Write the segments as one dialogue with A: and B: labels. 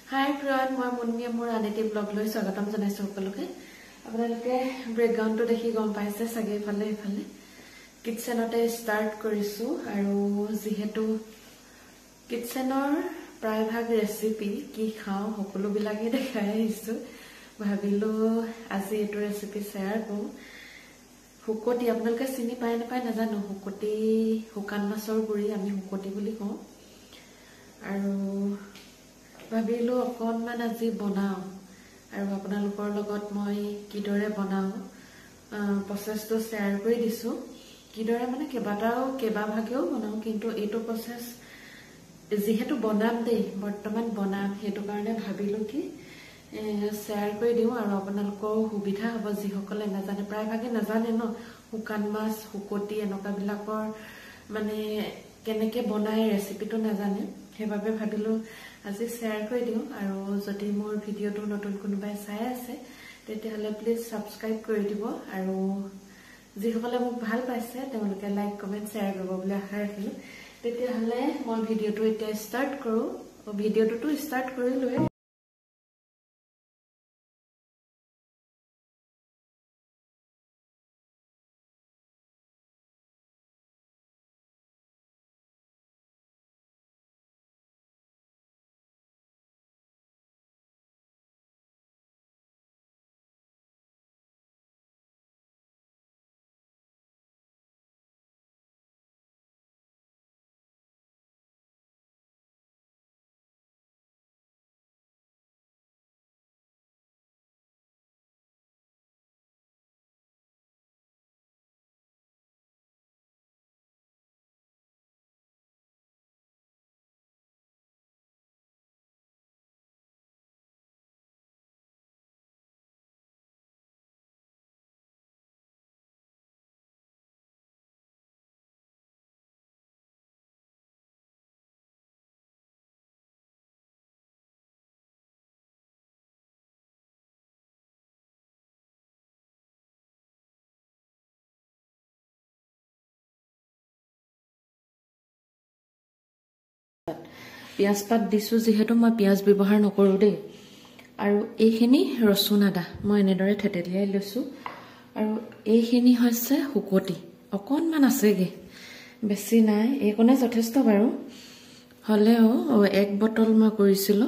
A: Hi everyone, মই মুন্নিয়ে মোৰ আনিটি blog লৈ স্বাগতম জনাইছো সকলোকে। আপোনালোকে ব্ৰেকগ্ৰাউণ্ডটো দেখি গম পাইছে চাগে ইফালে কিচেনতে ষ্টাৰ্ট কৰিছো আৰু যিহেতু কিচেনৰ প্ৰায়ভাগ ৰেচিপি কি খাওঁ সকলোবিলাকে দেখাই আহিছো ভাবিলো আজি এটো ৰেচিপি শেয়াৰ কৰোঁ। হুকটি আপোনালোকে চিনি পায় নাপায় নাজানো হুকটি শুকান মাছৰ গুৰি আমি হুকটি বুলি কওঁ আৰু ভাবিলো অকনমান আজি বনাও আৰু আপোনালোকৰ লগত মই কিদৰে বনাও প্ৰসেছটো শেয়াৰ কৰি দিছো। কিদৰে মানে কেবা ভাগেও বনাও কিন্তু এটো প্ৰসেছ যেহেতু বনাম দেই বৰ্তমান বনাম হেতু কাৰণে ভাবিলো কি শেয়াৰ কৰি দিও আৰু আপোনালোকৰ সুবিধা হ'ব যিসকলে নাজানে প্ৰায় ভাগে নাজানে ন শুকান মাছ হুকটি এনেকা বিলাকৰ মানে কেনেকে বনাই ৰেচিপিটো নাজানে হেবাবে ভাবিলো আজি শেয়াৰ কৰি দিও আৰু যদি মোৰ ভিডিওটো নতুন কোনোবাই চাই আছে তেতিয়াহলে প্লিজ সাবস্ক্ৰাইব কৰি দিব আৰু যিসকলে মোক ভাল পাইছে তেওঁলোকে লাইক কমেন্ট শেয়াৰ কৰিব বুলি আশা ৰাখিলো। তেতিয়াহলে মই ভিডিওটো এতিয়া ষ্টাৰ্ট কৰো ভিডিওটো ষ্টাৰ্ট কৰিলোৱে। পিয়াজ পাত দিছো যেহেতু মই পিয়াজ ব্যৱহাৰ নকৰো দেই আৰু এইখিনি ৰসুন আদা মই এনেদৰে থেতেলিয়াই লৈছো আৰু এইখিনি হৈছে হুকটি অকনমান আছেগে বেছি নাই এইকনে যথেষ্ট বাৰু হলেও এক বটল মই কৰিছিলো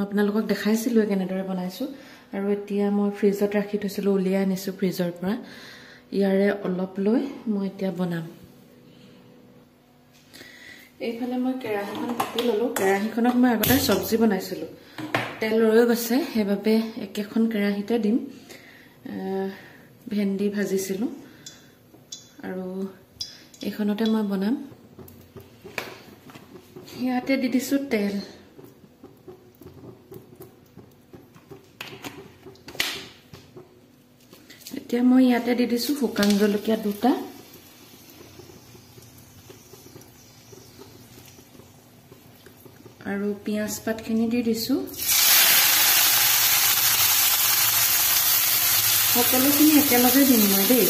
A: আপোনালোকক দেখাইছিলো কেনেদৰে বনাইছো আৰু এতিয়া মই ফ্ৰিজত ৰাখি থৈছিলো উলিয়াই আনিছো ফ্ৰিজৰ পৰা ইয়াৰে অলপ লৈ মই এতিয়া বনাম। এইফালে মই কেৰাহীখন পাতি ললো কেৰাহীখনত মই আগতে সবজি বনাইছিলো তেল ৰৈ গৈছে হেবাবে একেখন কেৰাহীতে দিম ভেন্দি ভাজিছিলো আৰু এইখনতে মই বনাম ইয়াতে দি দিছো তেল এতিয়া মই ইয়াতে দি দিছো শুকান জলকীয়া দুটা আৰু পিয়াজ পাতখিনি দি দিছো সকলোখিনি একেলগে দিম মই দেই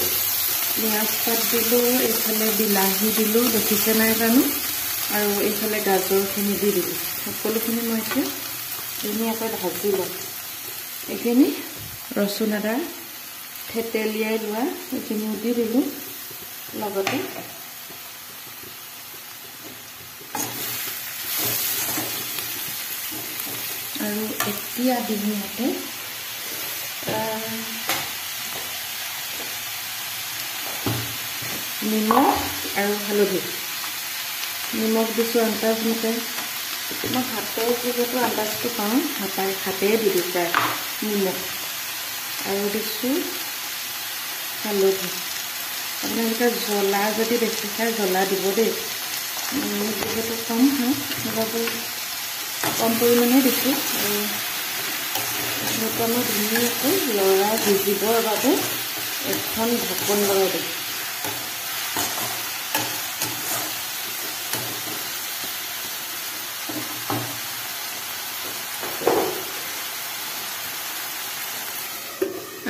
A: পিয়াজ পাত দিলো এইফালে বিলাহী দিলো দেখিছে নাই জানো আৰু এইফালে গাজৰখিনি দি দিলো সকলোখিনি মই এতিয়া ধুনীয়াকৈ ভাজি লম। এইখিনি ৰসুন আদা থেতেলিয়াই লোৱা এইখিনি দি দিলো লগতে আৰু এতিয়া দিম ইয়াতে নিমখ আৰু হালধি নিমখ দিছো আন্দাজ মতে মই হাতেৰে যিহেতু আন্দাজটো পাওঁ হাতেৰে দি দিছো নিমখ আৰু দিছো হালধি আপোনালোকে জ্বলা যদি বেছি খাই জ্বলা দিব দেই যিহেতু কম খাওঁ সেইবাবে কম পৰিমাণে দিছো আৰু মই ধুনীয়াকৈ লৰাই ভিজিবৰ বাবে এখন ঢাকন লগাই দিম।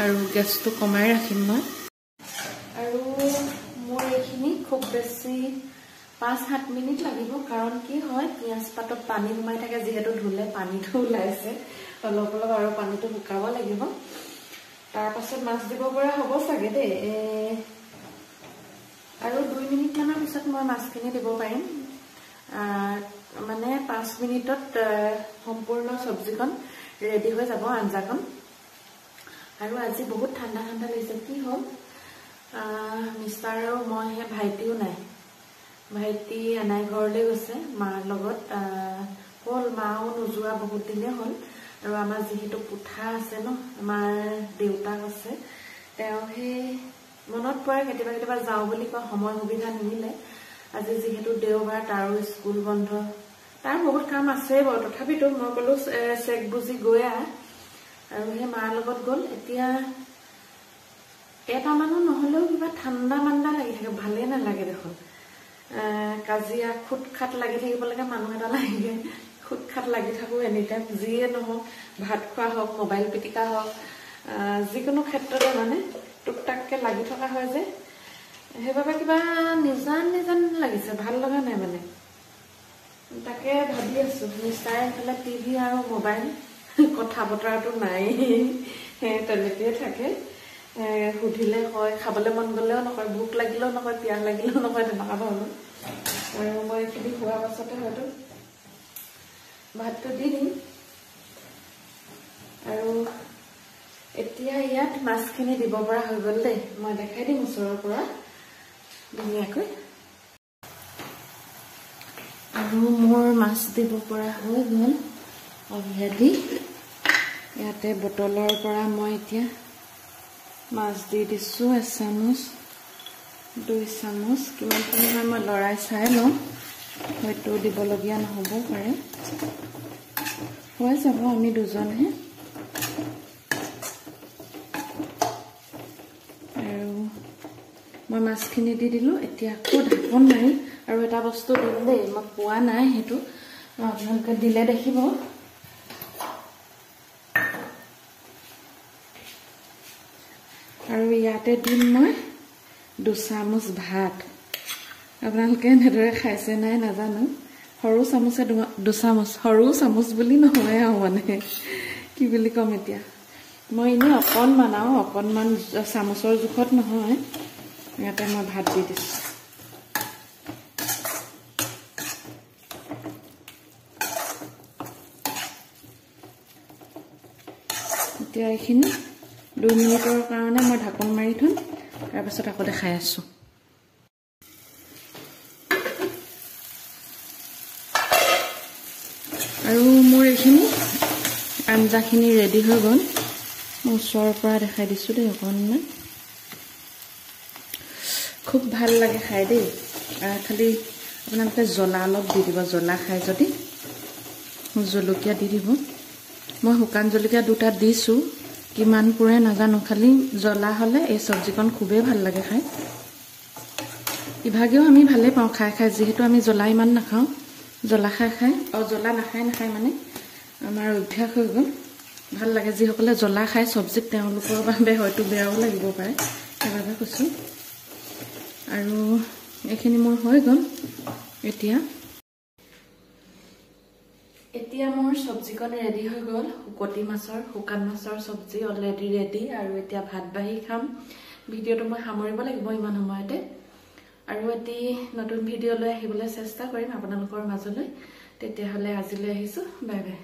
A: আৰু গেছটো কমাই ৰাখিম মই আৰু মোৰ এইখিনি খুব বেছি 5-7 মিনিট লাগিব কাৰণ কি হয় পিয়াজ পাতত পানী সোমাই থাকে যেহেতু ধুলে পানীটো ওলাইছে অলপ অলপ আৰু পানীটো শুকাব লাগিব তাৰ পাছত মাছ দিব পৰা হ'ব চাগে দেই আৰু 2 মিনিট মানৰ পিছত মই মাছখিনি দিব পাৰিম মানে 5 মিনিটত সম্পূৰ্ণ সবজিখন ৰেডি হৈ যাব আঞ্জাখন আৰু আজি বহুত ঠাণ্ডা ঠাণ্ডা লাগিছে কি হ'ল মিষ্টাৰ আৰু মই ভাইটিও নাই ভাইটি আনাই ঘৰলৈ গৈছে মাৰ লগত হ'ল মাও নোযোৱা বহুত দিনে হ'ল আৰু আমাৰ যেহেতু পুঠা আছে ন আমাৰ দেউতাক আছে তেওঁ সেই মনত পৰে কেতিয়াবা কেতিয়াবা যাওঁ বুলি কয় সময় সুবিধা নিমিলে আজি যেহেতু দেওবাৰ তাৰো স্কুল বন্ধ তাৰ বহুত কাম আছে বাৰু তথাপিতো মই ক'লো চেক বুজি গৈ আৰু সেই মাৰ লগত গ'ল এতিয়া এটা মানুহ নহ'লেও কিবা ঠাণ্ডা মাণ্ডা লাগি থাকে ভালে নালাগে দেখোন কাজিয়া খুটখাট লাগি থাকিব লাগে মানুহ এটা লাগে খুটখাট লাগি থাকো এনিটাইম যিয়ে নহওক ভাত খোৱা হওক মোবাইল পিটিকা হওক যিকোনো ক্ষেত্ৰতে মানে টুকটাককে লাগি থকা হয় যে সেইবাবে কিবা নিজান লাগিছে ভাল লগা নাই মানে তাকে ভাবি আছো মিষ্টাৰে এইফালে টিভি আৰু মোবাইল কথা বতৰাটো নাই তেনেকেই থাকে সুধিলে কয় খাবলৈ মন গ'লেও নকয় ভোক লাগিলেও নকয় পিয়াহ লাগিলেও নকয় তেনেকুৱা ধৰণৰ আৰু মই এইখিনি খোৱাৰ পাছতে হয়তো ভাতটো দি দিম আৰু এতিয়া ইয়াত মাছখিনি দিব পৰা হৈ গ'ল দেই মই দেখাই দিম ওচৰৰ পৰা ধুনীয়াকৈ আৰু মোৰ মাছ দিব পৰা হৈ গ'ল অলৰেডি ইয়াতে বটলৰ পৰা মই এতিয়া মাছ দি দিছোঁ 1 চামুচ 2 চামুচ কিমানখিনি হয় মই লৰাই চাই লওঁ হয়তো দিবলগীয়া নহ'বও পাৰে হৈ যাব আমি দুজনহে আৰু মই মাছখিনি দি দিলোঁ এতিয়া আকৌ ঢাকন মাৰি আৰু এটা বস্তু দিম দেই মই পোৱা নাই সেইটো আপোনালোকে দিলে দেখিব আৰু ইয়াতে দিম মই 2 চামুচ ভাত আপোনালোকে এনেদৰে খাইছে নাই নাজানো সৰু চামুচে 2 চামুচ সৰু চামুচ বুলি নহয় আৰু মানে কি বুলি ক'ম এতিয়া মই এনেই অকণমান চামুচৰ জোখত নহয় ইয়াতে মই ভাত দি দিছোঁ এতিয়া এইখিনি 2 মিনিটৰ কাৰণে মই ঢাকন মাৰি থম তাৰপিছত আকৌ দেখাই আছোঁ আৰু মোৰ এইখিনি আঞ্জাখিনি ৰেডি হৈ গ'ল মই ওচৰৰ পৰা দেখাই দিছোঁ দেই অকণমান খুব ভাল লাগে খাই দেই খালি আপোনালোকে জ্বলা অলপ দি দিব জ্বলা খাই যদি জলকীয়া দি দিব মই শুকান জলকীয়া 2টা দিছোঁ কিমান পুৰে নাজানো খালি জ্বলা হ'লে এই চব্জিখন খুবেই ভাল লাগে খাই ইভাগেও আমি ভালে পাওঁ খাই যেহেতু আমি জ্বলা ইমান নাখাওঁ জ্বলা খাই জ্বলা নাখায় মানে আমাৰ অভ্যাস হৈ গ'ল ভাল লাগে যিসকলে জ্বলা খায় চব্জিত তেওঁলোকৰ বাবে হয়তো বেয়াও লাগিব পাৰে সেইবাবে কৈছোঁ আৰু এইখিনি মোৰ হৈ গ'ল এতিয়া মোৰ চব্জিখন ৰেডি হৈ গ'ল শুকান মাছৰ চব্জি অলৰেডি ৰেডি আৰু এতিয়া ভাত বাঢ়ি খাম ভিডিঅ'টো মই সামৰিব লাগিব ইমান সময়তে আৰু এটি নতুন ভিডিঅ' লৈ আহিবলৈ চেষ্টা কৰিম আপোনালোকৰ মাজলৈ তেতিয়াহ'লে আজিলৈ আহিছোঁ বাই বাই